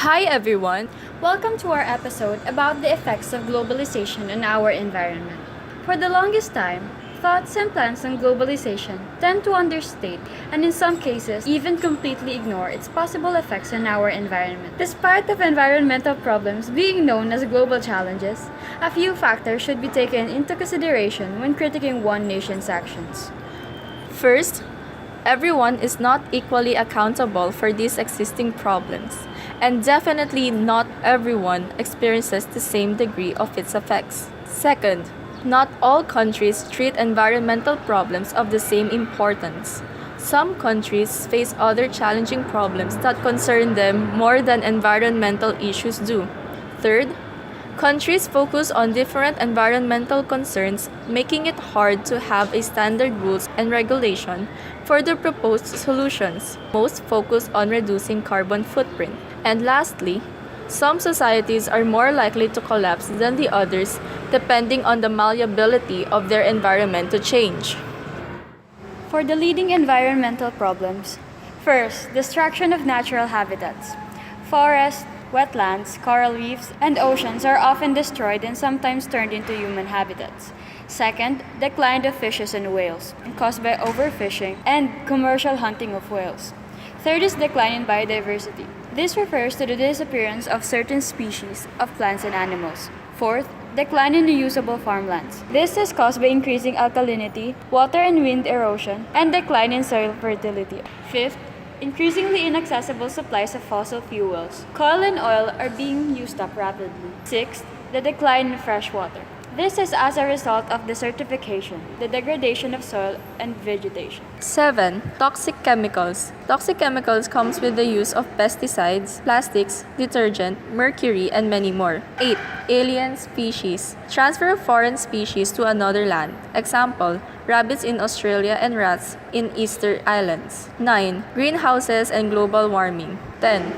Hi everyone! Welcome to our episode about the effects of globalization on our environment. For the longest time, thoughts and plans on globalization tend to understate and in some cases even completely ignore its possible effects on our environment. Despite of environmental problems being known as global challenges, a few factors should be taken into consideration when critiquing one nation's actions. First, everyone is not equally accountable for these existing problems, and definitely not everyone experiences the same degree of its effects. Second, not all countries treat environmental problems of the same importance. Some countries face other challenging problems that concern them more than environmental issues do. Third, countries focus on different environmental concerns, making it hard to have a standard rules and regulation for the proposed solutions. Most focus on reducing carbon footprint. And lastly, some societies are more likely to collapse than the others depending on the malleability of their environment to change. For the leading environmental problems, first, destruction of natural habitats. Forests, wetlands, coral reefs, and oceans are often destroyed and sometimes turned into human habitats. Second, decline of fishes and whales, caused by overfishing and commercial hunting of whales. Third is decline in biodiversity. This refers to the disappearance of certain species of plants and animals. Fourth, decline in usable farmlands. This is caused by increasing alkalinity, water and wind erosion, and decline in soil fertility. Fifth, increasingly inaccessible supplies of fossil fuels. Coal and oil are being used up rapidly. Sixth, the decline in fresh water. This is as a result of desertification, the degradation of soil and vegetation. 7. Toxic chemicals. Toxic chemicals comes with the use of pesticides, plastics, detergent, mercury, and many more. 8. Alien species. Transfer of foreign species to another land. Example, rabbits in Australia and rats in Easter Islands. 9. Greenhouses and global warming. 10.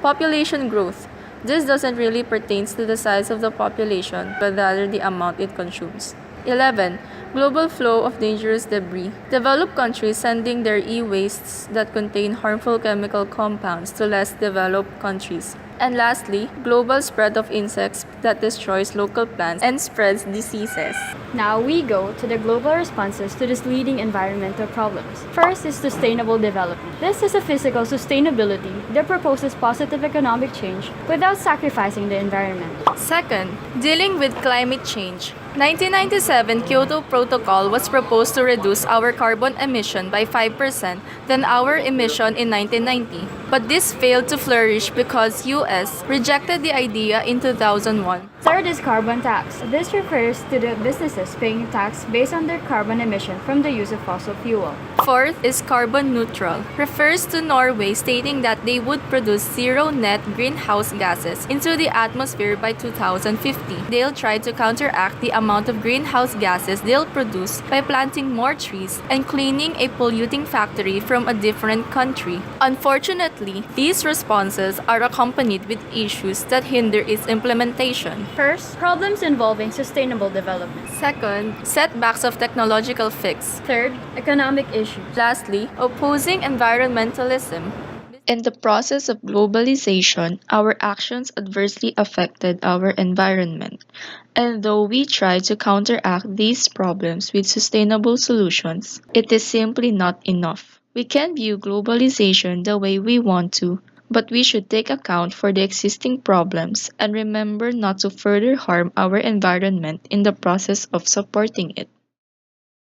Population growth. This doesn't really pertain to the size of the population, but rather the amount it consumes. 11. Global flow of dangerous debris. Developed countries sending their e-wastes that contain harmful chemical compounds to less developed countries. And lastly, global spread of insects that destroys local plants and spreads diseases. Now we go to the global responses to these leading environmental problems. First is sustainable development. This is a physical sustainability that proposes positive economic change without sacrificing the environment. Second, dealing with climate change. 1997 Kyoto Protocol was proposed to reduce our carbon emission by 5% than our emission in 1990. But this failed to flourish because US rejected the idea in 2001. Third is carbon tax. This refers to the businesses paying tax based on their carbon emission from the use of fossil fuel. Fourth is carbon neutral. Refers to Norway stating that they would produce zero net greenhouse gases into the atmosphere by 2050. They'll try to counteract the amount of greenhouse gases they'll produce by planting more trees and cleaning a polluting factory from a different country. Unfortunately, these responses are accompanied with issues that hinder its implementation. First, problems involving sustainable development. Second, setbacks of technological fix. Third, economic issues. Lastly, opposing environmentalism. In the process of globalization, our actions adversely affected our environment. And though we try to counteract these problems with sustainable solutions, it is simply not enough. We can view globalization the way we want to, but we should take account for the existing problems and remember not to further harm our environment in the process of supporting it.